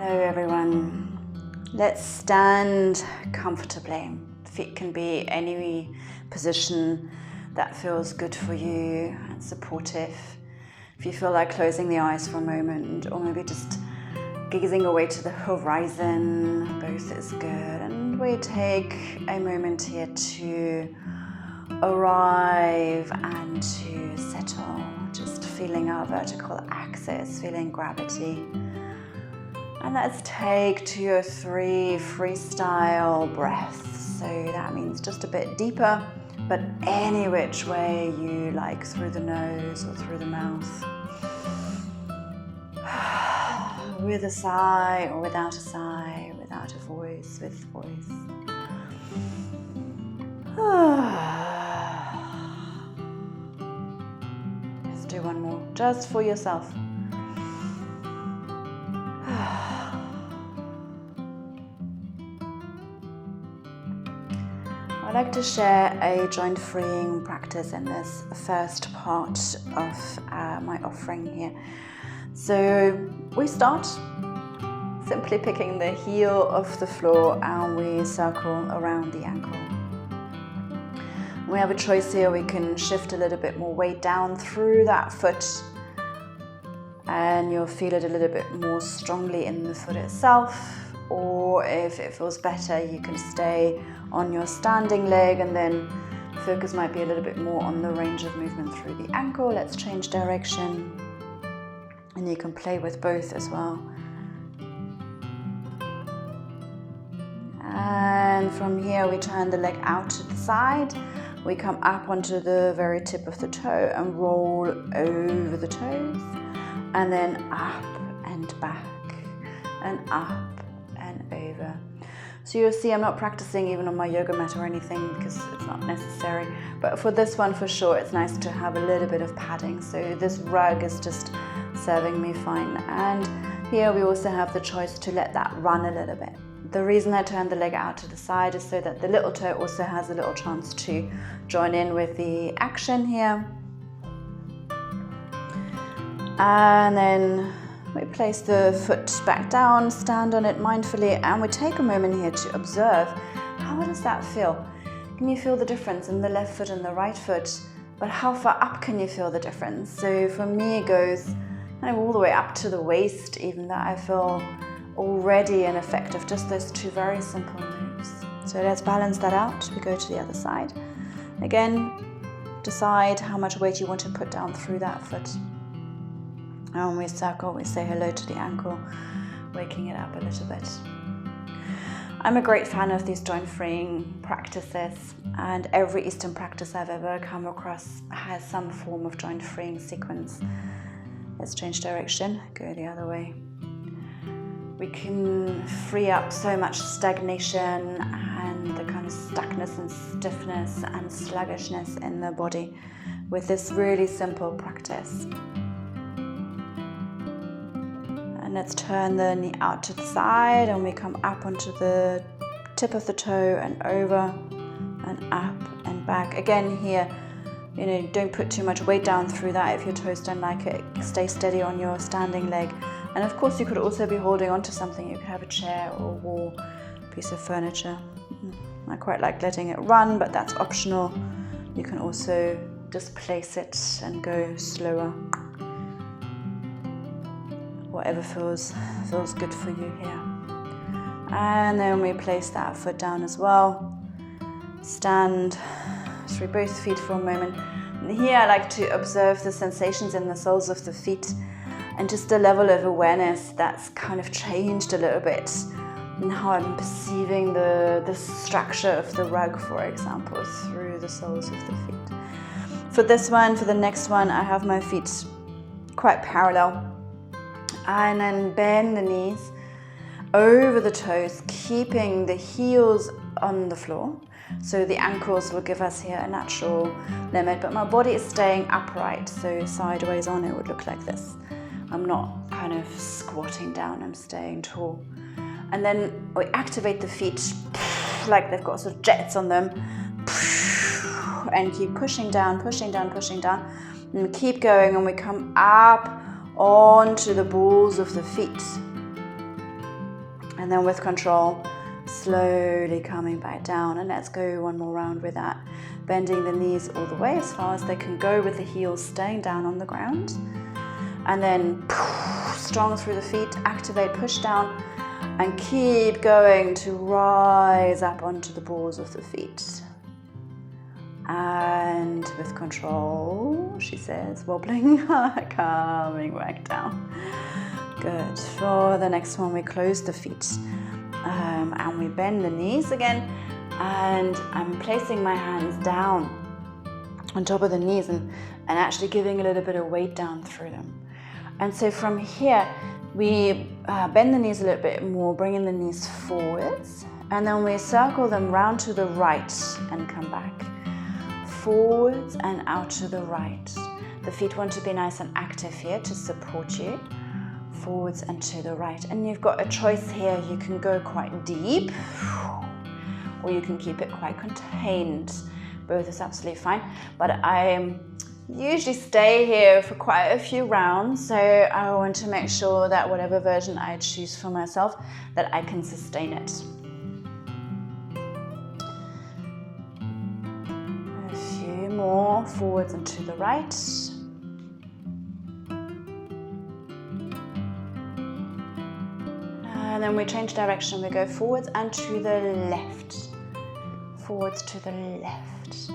Hello everyone. Let's stand comfortably. Feet can be any position that feels good for you and supportive. If you feel like closing the eyes for a moment or maybe just gazing away to the horizon, both is good. And we take a moment here to arrive and to settle, just feeling our vertical axis, feeling gravity. And let's take 2 or 3 freestyle breaths. So that means just a bit deeper, but any which way you like, through the nose or through the mouth. With a sigh or without a sigh, without a voice, with voice. Let's do one more, just for yourself. I'd like to share a joint freeing practice in this first part of my offering here. So we start simply picking the heel of the floor and we circle around the ankle. We have a choice here. We can shift a little bit more weight down through that foot and you'll feel it a little bit more strongly in the foot itself. Or if it feels better, you can stay on your standing leg and then focus might be a little bit more on the range of movement through the ankle. Let's change direction. And you can play with both as well. And from here we turn the leg out to the side. We come up onto the very tip of the toe and roll over the toes. And then up and back and up and over. So you'll see I'm not practicing even on my yoga mat or anything because it's not necessary. But for this one for sure it's nice to have a little bit of padding. So this rug is just serving me fine. And here we also have the choice to let that run a little bit. The reason I turn the leg out to the side is so that the little toe also has a little chance to join in with the action here. And then we place the foot back down, stand on it mindfully, and we take a moment here to observe, how does that feel? Can you feel the difference in the left foot and the right foot? But how far up can you feel the difference? So for me it goes kind of all the way up to the waist, even that I feel already an effect of just those 2 very simple moves. So let's balance that out. We go to the other side. Again, decide how much weight you want to put down through that foot. And when we circle, we say hello to the ankle, waking it up a little bit. I'm a great fan of these joint freeing practices, and every Eastern practice I've ever come across has some form of joint freeing sequence. Let's change direction, go the other way. We can free up so much stagnation and the kind of stuckness and stiffness and sluggishness in the body with this really simple practice. And let's turn the knee out to the side and we come up onto the tip of the toe and over and up and back. Again here, don't put too much weight down through that. If your toes don't like it, stay steady on your standing leg. And of course you could also be holding onto something. You could have a chair or a wall, piece of furniture. I quite like letting it run, but that's optional. You can also just place it and go slower. Whatever feels good for you here. And then we place that foot down as well. Stand through both feet for a moment. And here I like to observe the sensations in the soles of the feet and just a level of awareness that's kind of changed a little bit in how I'm perceiving the structure of the rug, for example, through the soles of the feet. For this one, for the next one, I have my feet quite parallel. And then bend the knees over the toes, keeping the heels on the floor. So the ankles will give us here a natural limit, but my body is staying upright. So sideways on it would look like this. I'm not kind of squatting down, I'm staying tall. And then we activate the feet like they've got sort of jets on them. And keep pushing down, pushing down, pushing down. And keep going and we come up onto the balls of the feet. And then with control, slowly coming back down. And let's go one more round with that. Bending the knees all the way as far as they can go with the heels staying down on the ground. And then strong through the feet, activate, push down, and keep going to rise up onto the balls of the feet. And with control, she says, wobbling, coming back down. Good. For the next one, we close the feet and we bend the knees again. And I'm placing my hands down on top of the knees and actually giving a little bit of weight down through them. And so from here, we bend the knees a little bit more, bringing the knees forwards. And then we circle them round to the right and come back. Forwards and out to the right. The feet want to be nice and active here to support you. Forwards and to the right. And you've got a choice here. You can go quite deep or you can keep it quite contained. Both is absolutely fine. But I usually stay here for quite a few rounds. So I want to make sure that whatever version I choose for myself, that I can sustain it. More forwards and to the right. And then we change direction. We go forwards and to the left. Forwards to the left.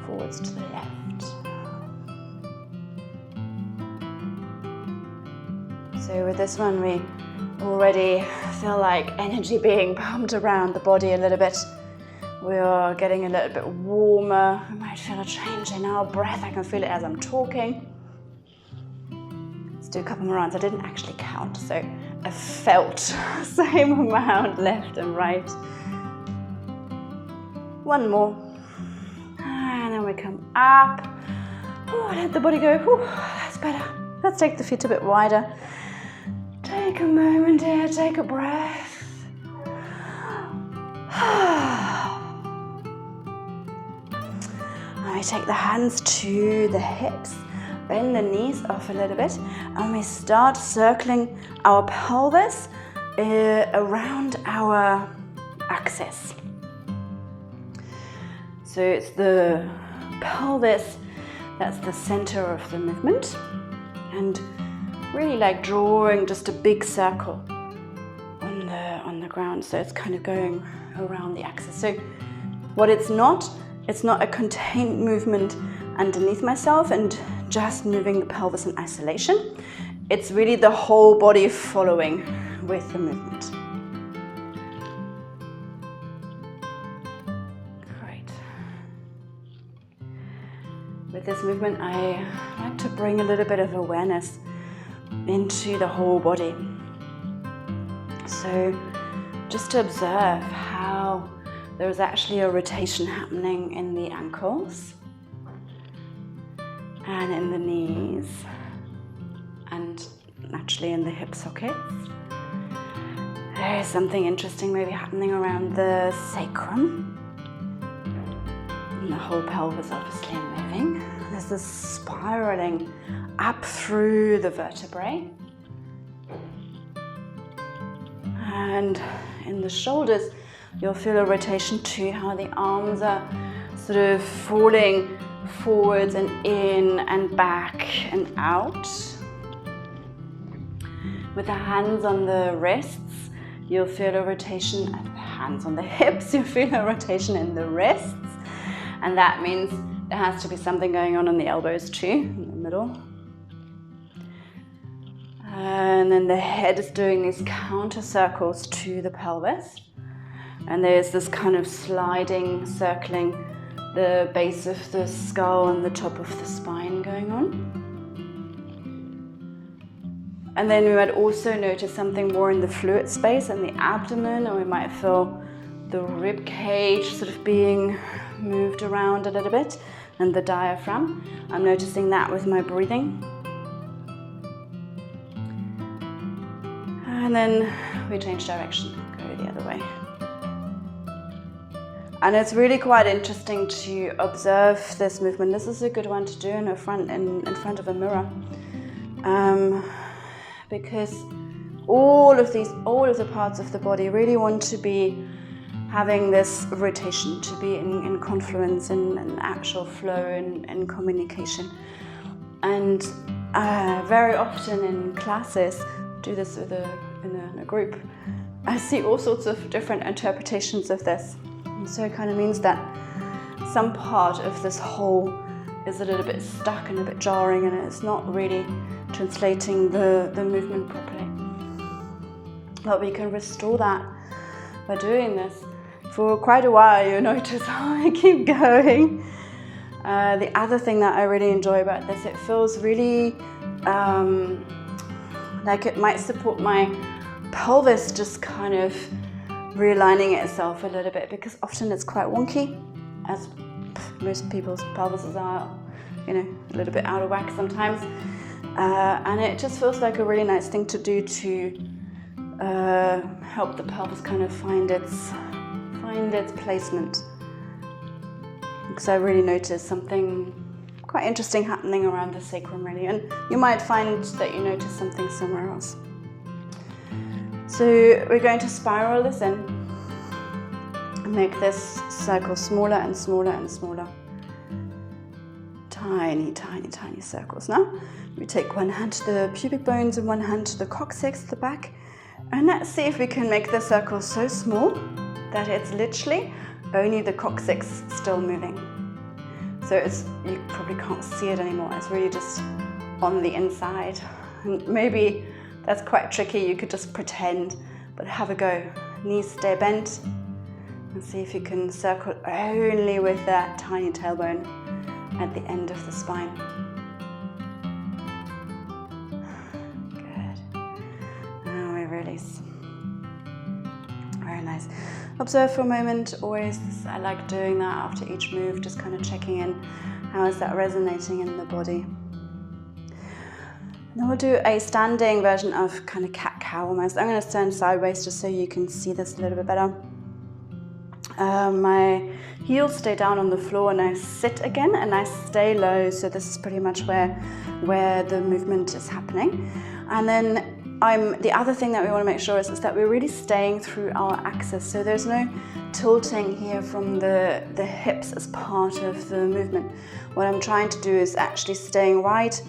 Forwards to the left. So with this one, we already feel like energy being pumped around the body a little bit. We are getting a little bit warmer. We might feel a change in our breath. I can feel it as I'm talking. Let's do a couple more rounds. I didn't actually count, so I felt the same amount left and right. One more. And then we come up. Oh, let the body go. Ooh, that's better. Let's take the feet a bit wider. Take a moment here. Take a breath. We take the hands to the hips, bend the knees off a little bit, and we start circling our pelvis around our axis. So it's the pelvis that's the center of the movement, and really like drawing just a big circle on the ground. So it's kind of going around the axis. So what it's not a contained movement underneath myself and just moving the pelvis in isolation. It's really the whole body following with the movement. Great. With this movement, I like to bring a little bit of awareness into the whole body. So just to observe how there's actually a rotation happening in the ankles and in the knees and naturally in the hip sockets. There's something interesting maybe happening around the sacrum. And the whole pelvis obviously moving. There's this spiraling up through the vertebrae. And in the shoulders, you'll feel a rotation too, how the arms are sort of falling forwards and in and back and out. With the hands on the wrists, you'll feel a rotation, and the hands on the hips, you'll feel a rotation in the wrists. And that means there has to be something going on the elbows too, in the middle. And then the head is doing these counter circles to the pelvis. And there's this kind of sliding, circling the base of the skull and the top of the spine going on. And then we might also notice something more in the fluid space and the abdomen, and we might feel the rib cage sort of being moved around a little bit, and the diaphragm. I'm noticing that with my breathing. And then we change direction, go the other way. And it's really quite interesting to observe this movement. This is a good one to do in front of a mirror, because all of the parts of the body really want to be having this rotation, to be in confluence, in actual flow, and communication. And very often in classes, do this in a group, I see all sorts of different interpretations of this. And so it kind of means that some part of this whole is a little bit stuck and a bit jarring, and it's not really translating the movement properly. But we can restore that by doing this. For quite a while, you notice how I keep going. The other thing that I really enjoy about this, it feels really like it might support my pelvis just kind of realigning itself a little bit, because often it's quite wonky, as most people's pelvises are, you know, a little bit out of whack sometimes. And it just feels like a really nice thing to do to help the pelvis kind of find its placement. Because I really noticed something quite interesting happening around the sacrum, really, and you might find that you notice something somewhere else. So we're going to spiral this in and make this circle smaller and smaller and smaller. Tiny, tiny, tiny circles. Now we take one hand to the pubic bones and one hand to the coccyx at the back, and let's see if we can make the circle so small that it's literally only the coccyx still moving. So you probably can't see it anymore. It's really just on the inside. And maybe that's quite tricky. You could just pretend, but have a go. Knees stay bent, and see if you can circle only with that tiny tailbone at the end of the spine. Good. And we release. Very nice. Observe for a moment. Always, I like doing that after each move, just kind of checking in. How is that resonating in the body? Then we'll do a standing version of kind of cat-cow almost. I'm going to stand sideways just so you can see this a little bit better. My heels stay down on the floor and I sit again and I stay low. So this is pretty much where the movement is happening. And then the other thing that we want to make sure is that we're really staying through our axis. So there's no tilting here from the hips as part of the movement. What I'm trying to do is actually staying right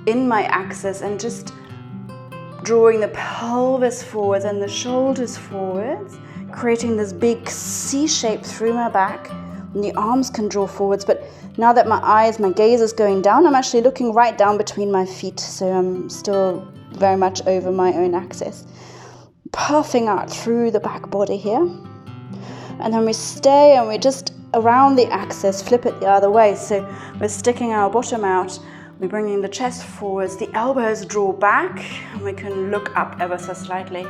in my axis and just drawing the pelvis forwards and the shoulders forwards, creating this big C shape through my back. And the arms can draw forwards, but now that my gaze is going down, I'm actually looking right down between my feet. So I'm still very much over my own axis. Puffing out through the back body here. And then we stay and we just around the axis, flip it the other way. So we're sticking our bottom out. We're bringing the chest forwards. The elbows draw back and we can look up ever so slightly.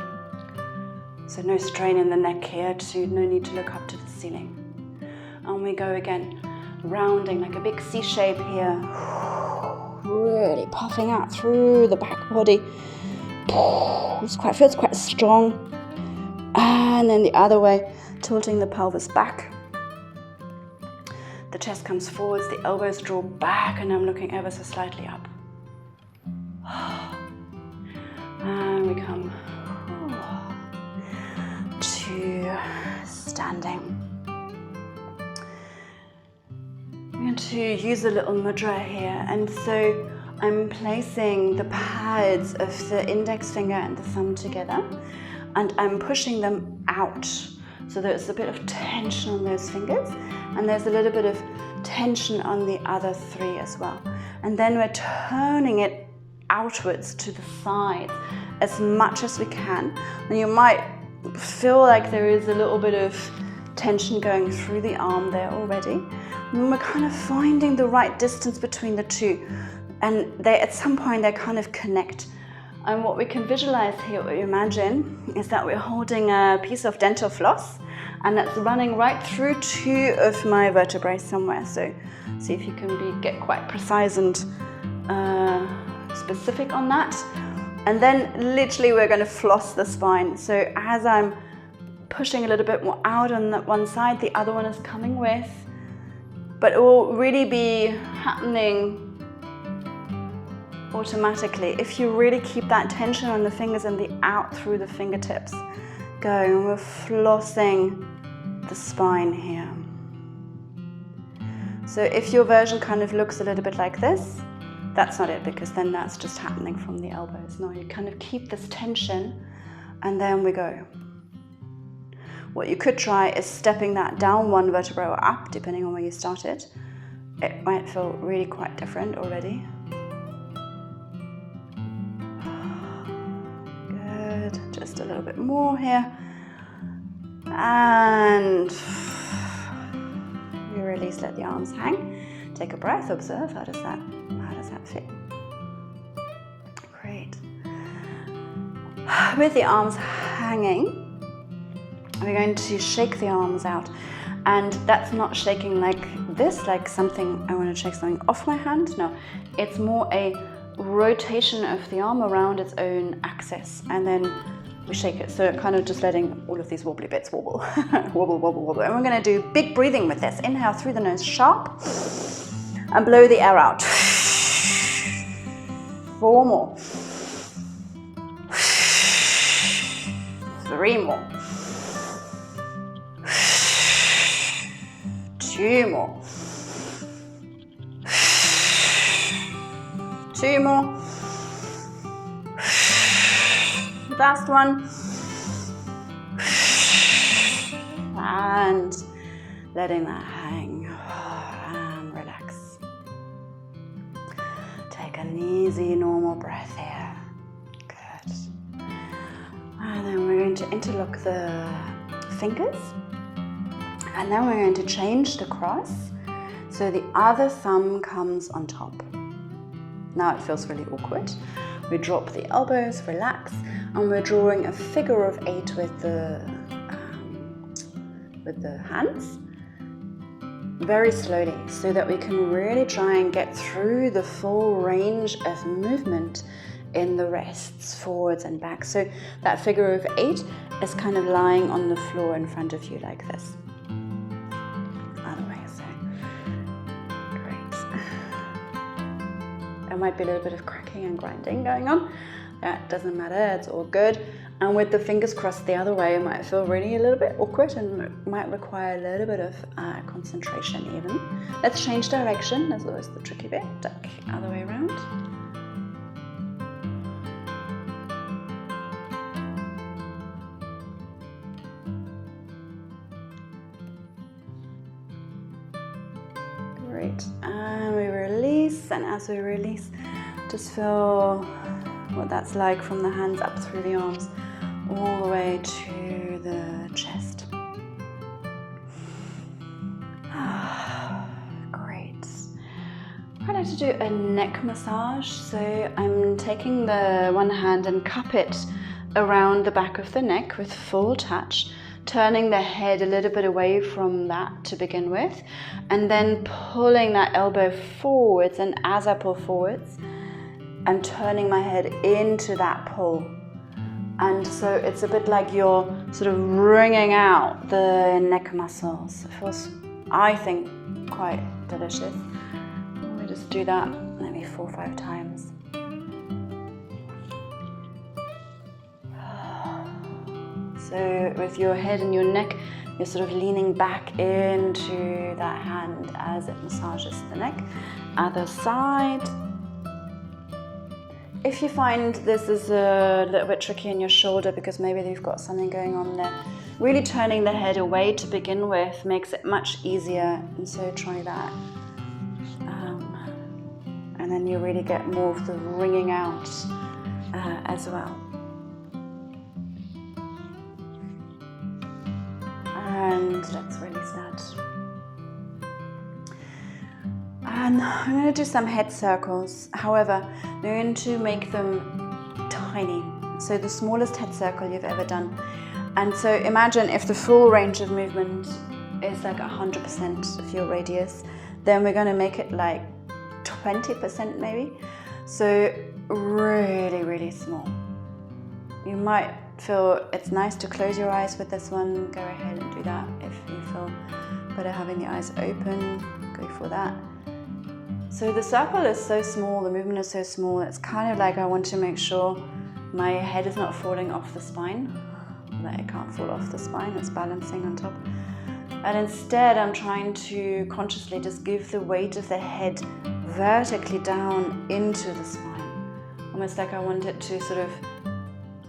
So no strain in the neck here, no need to look up to the ceiling. And we go again, rounding like a big C shape here. Really puffing out through the back body. Feels quite strong. And then the other way, tilting the pelvis back. The chest comes forwards, the elbows draw back, and I'm looking ever so slightly up. And we come to standing. I'm going to use a little mudra here, and so I'm placing the pads of the index finger and the thumb together, and I'm pushing them out. So there's a bit of tension on those fingers, and there's a little bit of tension on the other three as well. And then we're turning it outwards to the side as much as we can. And you might feel like there is a little bit of tension going through the arm there already. And we're kind of finding the right distance between the two. And at some point they kind of connect. And what we can visualize here, what we imagine, is that we're holding a piece of dental floss and that's running right through two of my vertebrae somewhere. So see if you can get quite precise and specific on that. And then literally we're going to floss the spine. So as I'm pushing a little bit more out on that one side, the other one is coming with. But it will really be happening automatically. If you really keep that tension on the fingers and the out through the fingertips going, and we're flossing the spine here. So if your version kind of looks a little bit like this, that's not it, because then that's just happening from the elbows. No, you kind of keep this tension and then we go. What you could try is stepping that down one vertebra or up, depending on where you started. It might feel really quite different already. Good, just a little bit more here. And you release, let the arms hang. Take a breath, observe, how does that fit? Great. With the arms hanging, we're going to shake the arms out. And that's not shaking like this, like something, I want to shake something off my hand. No, it's more a rotation of the arm around its own axis. And then we shake it. So kind of just letting all of these wobbly bits wobble. Wobble, wobble, wobble. And we're going to do big breathing with this. Inhale through the nose, sharp. And blow the air out. 4 more. 3 more. 2 more. 2 more. Last one. And letting that hang. And relax. Take an easy, normal breath here. Good. And then we're going to interlock the fingers. And then we're going to change the cross so the other thumb comes on top. Now it feels really awkward. We drop the elbows, relax, and we're drawing a figure of 8 with the hands, very slowly, so that we can really try and get through the full range of movement in the wrists, forwards and back. So that figure of 8 is kind of lying on the floor in front of you like this. There might be a little bit of cracking and grinding going on. That doesn't matter, it's all good. And with the fingers crossed the other way, it might feel really a little bit awkward and might require a little bit of concentration even. Let's change direction, that's always the tricky bit. Duck, other way around. Great, and we release, and as we release, just feel what that's like from the hands up through the arms, all the way to the chest. Great. I'd like to do a neck massage, so I'm taking the one hand and cup it around the back of the neck with full touch, turning the head a little bit away from that to begin with, and then pulling that elbow forwards, and as I pull forwards, I'm turning my head into that pull. And so it's a bit like you're sort of wringing out the neck muscles. It feels, I think, quite delicious. We just do that maybe 4 or 5 times. So with your head and your neck, you're sort of leaning back into that hand as it massages the neck. Other side. If you find this is a little bit tricky in your shoulder because maybe you've got something going on there, really turning the head away to begin with makes it much easier, and so try that. And then you really get more of the wringing out as well. And let's release that. And I'm going to do some head circles. However, I'm going to make them tiny. So the smallest head circle you've ever done. And so imagine if the full range of movement is like 100% of your radius, then we're going to make it like 20% maybe. So really, really small. You might feel it's nice to close your eyes with this one. Go ahead and do that. If you feel better having the eyes open, go for that. So the circle is so small, the movement is so small, it's kind of like I want to make sure my head is not falling off the spine, that it can't fall off the spine, it's balancing on top. And instead I'm trying to consciously just give the weight of the head vertically down into the spine. Almost like I want it to sort of,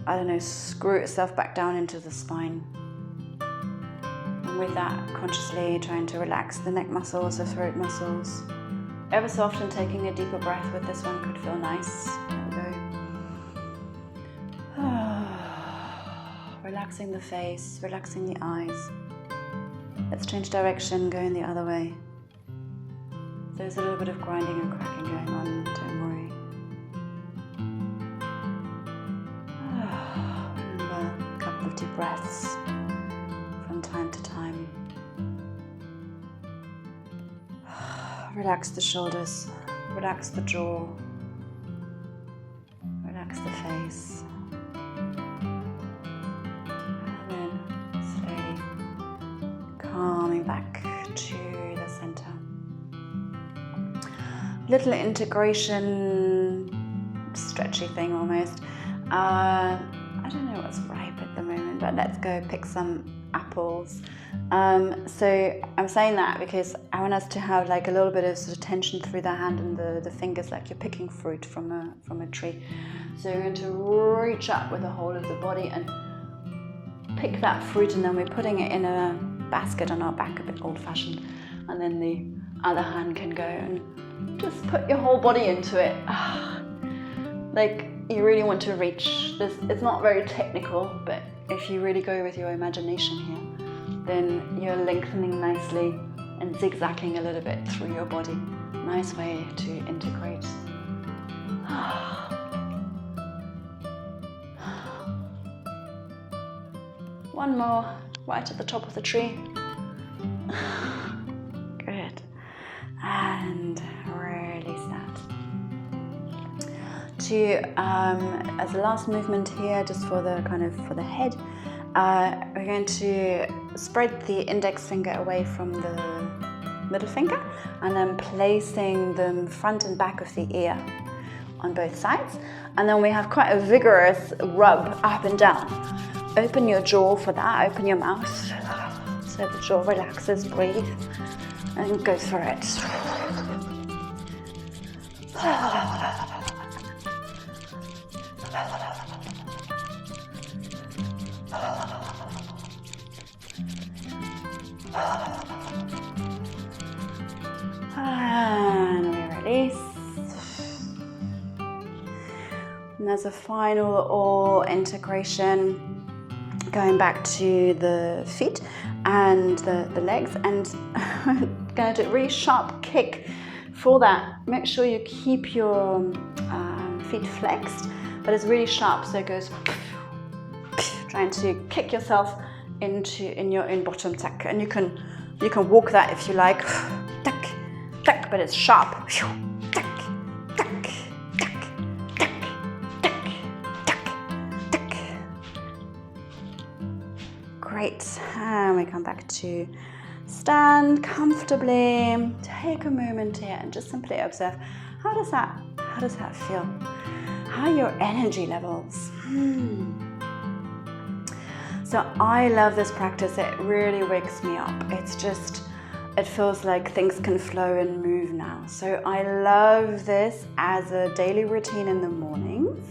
I don't know, screw itself back down into the spine. And with that, consciously trying to relax the neck muscles, the throat muscles. Ever so often taking a deeper breath with this one could feel nice. There we go. Relaxing the face, relaxing the eyes. Let's change direction, going the other way. There's a little bit of grinding and cracking going on, don't worry. Remember, a couple of deep breaths from time to time. Relax the shoulders, relax the jaw, relax the face. And then slowly calming back to the center. Little integration, stretchy thing almost. I don't know what's ripe at the moment, but let's go pick some apples. So I'm saying that because I want us to have like a little bit of sort of tension through the hand and the fingers, like you're picking fruit from a tree. So you're going to reach up with the whole of the body and pick that fruit, and then we're putting it in a basket on our back, a bit old-fashioned, and then the other hand can go and just put your whole body into it. Like you really want to reach this. It's not very technical, but if you really go with your imagination here, then you're lengthening nicely and zigzagging a little bit through your body. Nice way to integrate. One more, right at the top of the tree. Good. And release that. As a last movement here, just for the head, we're going to spread the index finger away from the middle finger and then placing them front and back of the ear on both sides. And then we have quite a vigorous rub up and down. Open your jaw for that, open your mouth so the jaw relaxes, breathe and go through it. And we release. And as a final all integration, going back to the feet and the legs, and going to do a really sharp kick. For that, make sure you keep your feet flexed, but it's really sharp, so it goes trying to kick yourself in your own bottom tuck, and you can walk that if you like, tuck, tuck, but it's sharp. Tuck, tuck, tuck, tuck, tuck, tuck, tuck. Great, and we come back to stand comfortably. Take a moment here and just simply observe, how does that feel? How are your energy levels? So I love this practice. It really wakes me up. It feels like things can flow and move now. So I love this as a daily routine in the mornings.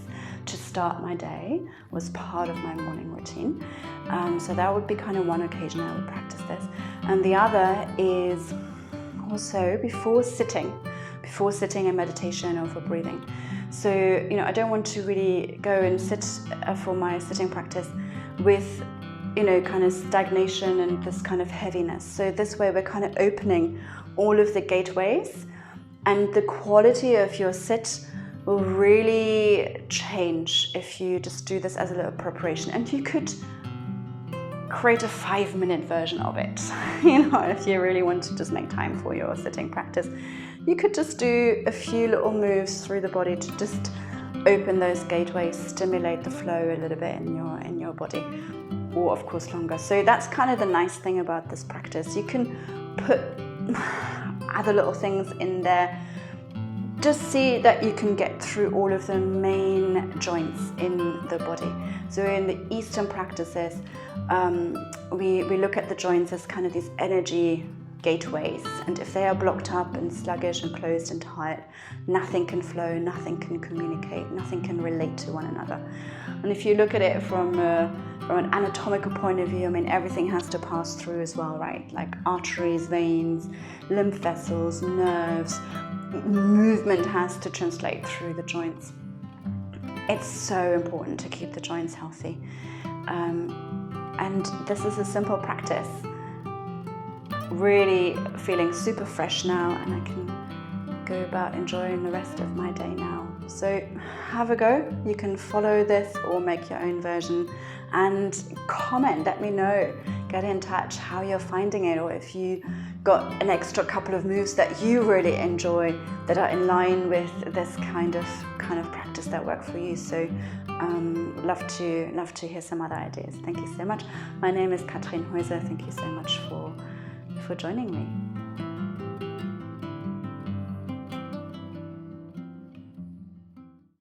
To start my day was part of my morning routine. So that would be kind of one occasion I would practice this. And the other is also before sitting in meditation or for breathing. So, I don't want to really go and sit for my sitting practice with, kind of stagnation and this kind of heaviness. So this way we're kind of opening all of the gateways, and the quality of your sit will really change if you just do this as a little preparation. And you could create a 5-minute version of it, if you really want to just make time for your sitting practice. You could just do a few little moves through the body to just open those gateways, stimulate the flow a little bit in your body, or of course longer. So that's kind of the nice thing about this practice. You can put other little things in there just see that you can get through all of the main joints in the body. So in the Eastern practices, we look at the joints as kind of these energy gateways, and if they are blocked up and sluggish and closed and tight, nothing can flow, nothing can communicate, nothing can relate to one another. And if you look at it from an anatomical point of view, I mean, everything has to pass through as well, right? Like arteries, veins, lymph vessels, nerves, movement has to translate through the joints. It's so important to keep the joints healthy. And this is a simple practice. Really feeling super fresh now, and I can go about enjoying the rest of my day now. So have a go. You can follow this or make your own version and comment, let me know, get in touch how you're finding it, or if you got an extra couple of moves that you really enjoy that are in line with this kind of practice that work for you. So love to hear some other ideas. Thank you so much. My name is Katrin Heuser. Thank you so much for joining me.